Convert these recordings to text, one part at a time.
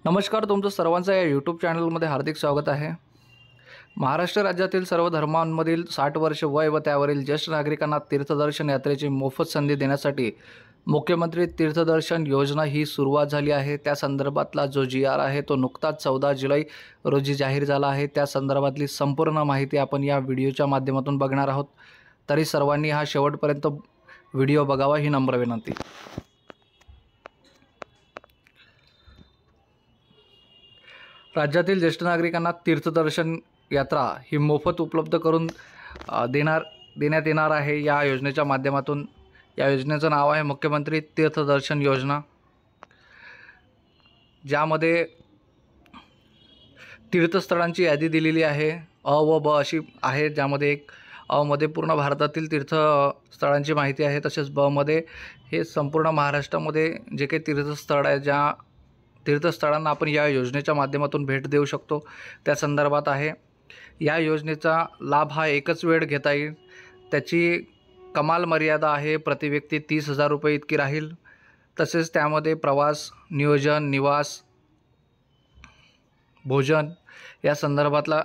नमस्कार, तुमचं सर्वांचं या यूट्यूब चॅनलमध्ये हार्दिक स्वागत आहे। महाराष्ट्र राज्यातील सर्व धर्मांमधील 60 वर्ष वय व त्यावरील ज्येष्ठ नागरिकांना तीर्थदर्शन यात्रेची मोफत संधी देण्यासाठी मुख्यमंत्री तीर्थदर्शन योजना ही सुरुवात झाली आहे। त्या संदर्भातला जो GR आहे तो नुकताच 14 जुलै रोजी जाहीर झाला आहे। त्या संदर्भातली संपूर्ण माहिती आपण या व्हिडिओच्या माध्यमातून बघणार आहोत, तरी सर्वांनी हा शेवटपर्यंत व्हिडिओ बघावा ही नम्र विनंती। राज्यातील ज्येष्ठ नागरिकांना तीर्थदर्शन यात्रा ही मोफत उपलब्ध करून देण्यात येणार आहे। या योजनेच्या माध्यमातून या योजनेचं नाव आहे मुख्यमंत्री तीर्थदर्शन योजना, ज्यामध्ये तीर्थस्थळांची यादी दिलेली आहे। अ व ब अशी आहे, ज्यामध्ये एक अ मध्ये पूर्ण भारतातील तीर्थस्थळांची माहिती आहे, तसेच ब मध्ये हे संपूर्ण महाराष्ट्रामध्ये जे काही तीर्थस्थळ आहे, ज्या तीर्थस्थळांना आपण या योजनेच्या माध्यमातून भेट देऊ शकतो त्या संदर्भात आहे। या योजनेचा लाभ हा एकच वेळ घेता येईल। त्याची कमाल मर्यादा आहे प्रति व्यक्ती 30,000 रुपये इतकी राहील। तसेच त्यामध्ये प्रवास, नियोजन, निवास, भोजन या संदर्भातला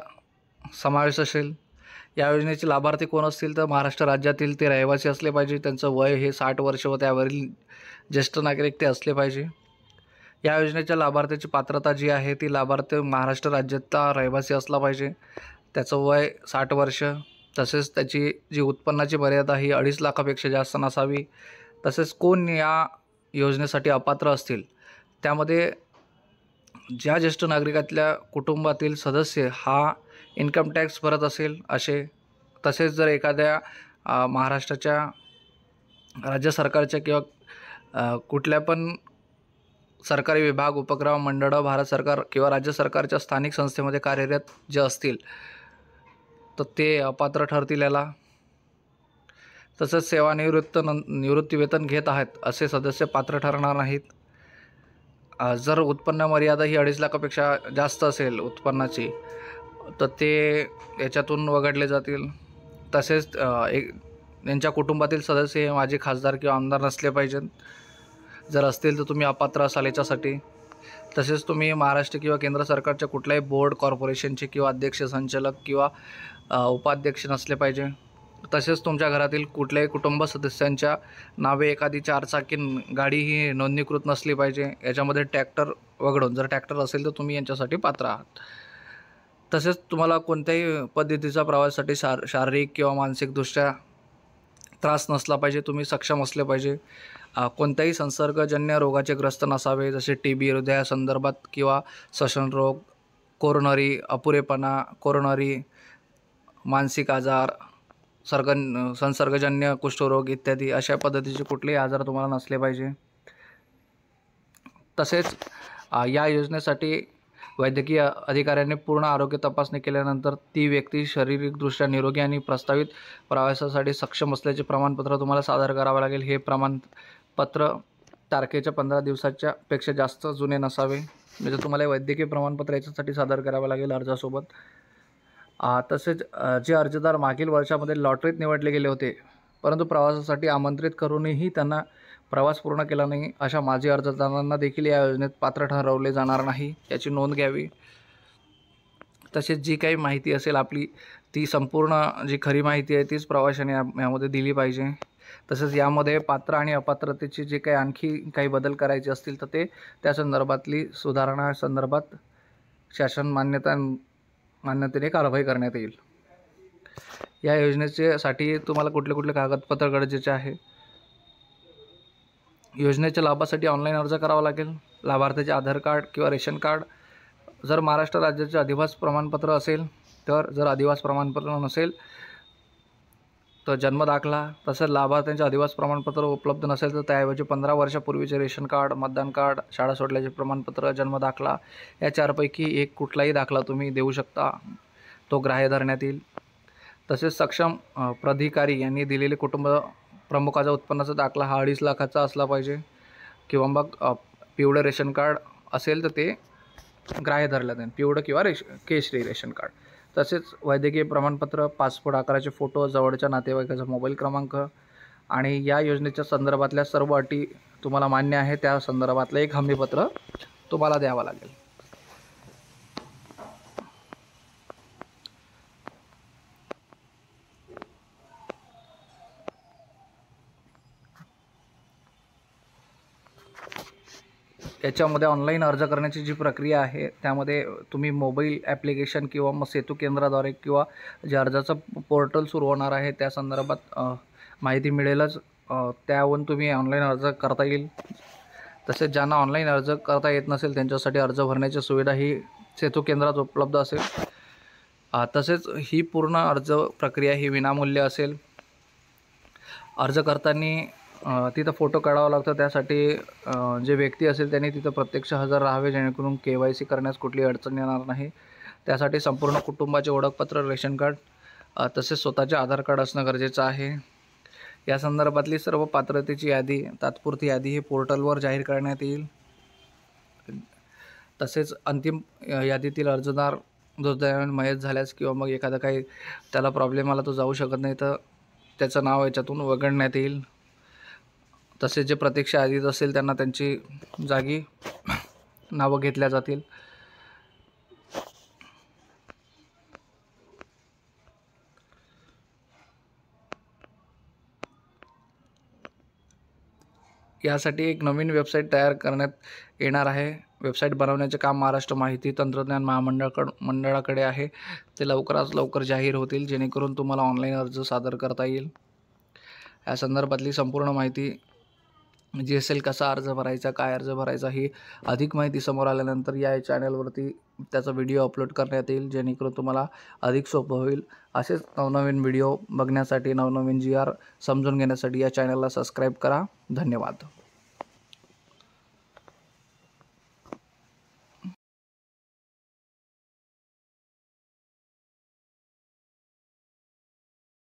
समावेश असेल। या योजनेचे लाभार्थी कोण असतील तर महाराष्ट्र राज्यातील ते रहिवासी असले पाहिजे, त्यांचं वय हे 60 वर्ष व त्यावरील ज्येष्ठ नागरिक ते असले पाहिजे। या योजनेच्या लाभार्थ्याची पात्रता जी आहे ती लाभार्थी महाराष्ट्र राज्याचा रहिवासी असला पाहिजे, त्याचं वय 60 वर्ष, तसेच त्याची जी उत्पन्नाची मर्यादा ही 2.5 लाखापेक्षा जास्त नसावी। तसेच कोण या योजनेसाठी अपात्र असतील त्यामध्ये ज्या ज्येष्ठ नागरिकातल्या कुटुंबातील सदस्य हा इन्कम टॅक्स भरत असेल असे, तसेच जर एखाद्या महाराष्ट्राच्या राज्य सरकारच्या किंवा कुठल्या पण सरकारी विभाग, उपक्रम, मंडळ, भारत सरकार किंवा राज्य सरकारच्या स्थानिक संस्थेमध्ये कार्यरत जे असतील तर ते अपात्र ठरतील याला। तसंच निवृत्तीवेतन घेत आहेत असे सदस्य पात्र ठरणार नाहीत। जर उत्पन्न मर्यादा ही 2.5 लाखापेक्षा जास्त असेल उत्पन्नाची तर ते याच्यातून वगळले जातील। तसेच यांच्या कुटुंबातील सदस्य हे माजी खासदार किंवा आमदार नसले पाहिजेत, जर असतील तर तुम्ही अपात्र असाल याच्यासाठी। तसेच तुम्ही महाराष्ट्र किंवा केंद्र सरकारच्या कुठल्याही बोर्ड, कॉर्पोरेशनचे किंवा अध्यक्ष, संचालक किंवा उपाध्यक्ष नसले पाहिजे। तसेच तुमच्या घरातील कुठल्याही कुटुंब सदस्यांच्या नावे एखादी 4 चाकी गाडी ही नोंदणीकृत नसली पाहिजे। याच्यामध्ये ट्रॅक्टर वगळून, जर ट्रॅक्टर असेल तर तुम्ही यांच्यासाठी पात्र आहात। तसेच तुम्हाला कोणत्याही पद्धतीचा प्रवासासाठी शारीरिक किंवा मानसिकदृष्ट्या त्रास नसला पाहिजे, तुम्ही सक्षम असले पाहिजे। कोणत्याही संसर्गजन्य रोगाचे ग्रस्त नसावे, जसे TB, हृदयासंदर्भात किंवा श्वसन रोग, कोरोनरी अपुरेपणा, कोरोनरी मानसिक आजार, संसर्गजन्य कुष्ठरोग इत्यादी अशा पद्धतीचे कुठलेही आजार तुम्हाला नसले पाहिजे। तसेच या योजनेसाठी वैद्यकीय अधिकाऱ्याने पूर्ण आरोग्य तपासणी केल्यानंतर ती व्यक्ती शारीरिकदृष्ट्या निरोगी आणि प्रस्तावित प्रवासासाठी सक्षम असल्याचे प्रमाणपत्र तुम्हाला सादर करावे लागेल। हे प्रमाणपत्र तारखेच्या 15 दिवसाच्या पेक्षा जास्त जुने नसावे, म्हणजे तुम्हाला वैद्यकीय प्रमाणपत्र याच्यासाठी सादर करावे लागेल अर्जासोबत। तसेच जे अर्जदार मागील वर्षामध्ये लॉटरीत निवडले गेले होते परंतु प्रवासासाठी आमंत्रित करूनही त्यांना प्रवास पूर्ण केला नाही, अशा माजी अर्जदारांना देखील या योजनेत पात्र ठरवले जाणार नाही, याची नोंद घ्यावी। तसेच जी काही माहिती असेल आपली ती संपूर्ण जी खरी माहिती आहे तीच प्रवाशाने यामध्ये दिली पाहिजे। तसेच यामध्ये पात्र आणि अपात्रतेची जे काही आणखी काही बदल करायचे असतील तर ते त्या संदर्भातली सुधारणा संदर्भात शासन मान्यतेने कारवाई करण्यात येईल। या योजनेसाठी तुम्हाला कुठले कागदपत्र गरजेचे आहे? योजनेच्या लाभासाठी ऑनलाईन अर्ज करावा लागेल। लाभार्थ्याचे आधार कार्ड किंवा रेशन कार्ड, जर महाराष्ट्र राज्याचे अधिवास प्रमाणपत्र असेल तर, जर अधिवास प्रमाणपत्र नसेल तर जन्म दाखला। तसेच लाभार्थ्यांचे अधिवास प्रमाणपत्र उपलब्ध नसेल तर त्याऐवजी 15 वर्षापूर्वीचे रेशन कार्ड, मतदान कार्ड, शाळा सोडल्याचे प्रमाणपत्र, जन्म दाखला या 4 पैकी एक कुठलाही दाखला तुम्ही देऊ शकता, तो ग्राह्य धरण्यात येईल। तसेच सक्षम प्राधिकारी यांनी दिलेले कुटुंब प्रमुखाचा उत्पन्नाचा दाखला हा 2.5 लाखाचा असला पाहिजे, किंवा मग पिवळं रेशन कार्ड असेल तर ते ग्राह्य धरलं जाईल, पिवळं किंवा केशरी रेशन कार्ड। तसेच वैद्यकीय प्रमाणपत्र, पासपोर्ट आकाराचे फोटो, जवळच्या नातेवाईकाचा मोबाईल क्रमांक आणि या योजनेच्या संदर्भातल्या सर्व अटी तुम्हाला मान्य आहे त्या संदर्भातलं एक हमीपत्र तुम्हाला द्यावं लागेल। याच्यामध्ये ऑनलाईन अर्ज करण्याची जी प्रक्रिया आहे त्यामध्ये तुम्ही मोबाईल ॲप्लिकेशन किंवा मग सेतू केंद्राद्वारे किंवा जे अर्जाचं पोर्टल सुरू होणार आहे त्या संदर्भात माहिती मिळेलच, त्यावरून तुम्ही ऑनलाईन अर्ज करता येईल. तसेच ज्यांना ऑनलाईन अर्ज करता येत नसेल त्यांच्यासाठी अर्ज भरण्याची सुविधा ही सेतू केंद्रात उपलब्ध असेल. तसेच ही पूर्ण अर्ज प्रक्रिया ही विनामूल्य असेल. अर्ज करताना तिथं फोटो काढावा लागतो. त्यासाठी जे व्यक्ती असेल त्यांनी तिथं प्रत्यक्ष हजर राहावे, जेणेकरून KYC करण्यास कुठली अडचण येणार नाही. त्यासाठी संपूर्ण कुटुंबाचे ओळखपत्र, रेशन कार्ड तसेच स्वतःचे आधार कार्ड असणं गरजेचं आहे. या संदर्भातली सर्व पात्रतेची यादी, तात्पुरती यादी हे पोर्टलवर जाहीर करण्यात येईल. तसेच अंतिम यादीतील अर्जदार दुर्दैवाने मयत झाल्यास किंवा मग एखादा काही त्याला प्रॉब्लेम आला, तो जाऊ शकत नाही, तर त्याचं नाव याच्यातून वगळण्यात येईल. तसेच जे प्रतीक्षा यादीत असेल त्यांना त्यांची जागी नावं घेतल्या जातील. यासाठी एक नवीन वेबसाईट तयार करण्यात येणार आहे. वेबसाईट बनवण्याचे काम महाराष्ट्र माहिती तंत्रज्ञान मंडळाकडे आहे. ते लवकरात लवकर जाहीर होतील, जेणेकरून तुम्हाला ऑनलाईन अर्ज सादर करता येईल. या संदर्भातली संपूर्ण माहिती जी असेल, कसा अर्ज भरायचा, काय अर्ज भरायचा, ही अधिक माहिती समोर आल्यानंतर या चॅनलवरती त्याचा व्हिडिओ अपलोड करण्यात येईल, जेणेकरून तुम्हाला अधिक सोपं होईल. असेच नवनवीन व्हिडिओ बघण्यासाठी, नवनवीन GR समजून घेण्यासाठी या चॅनलला सबस्क्राईब करा. धन्यवाद.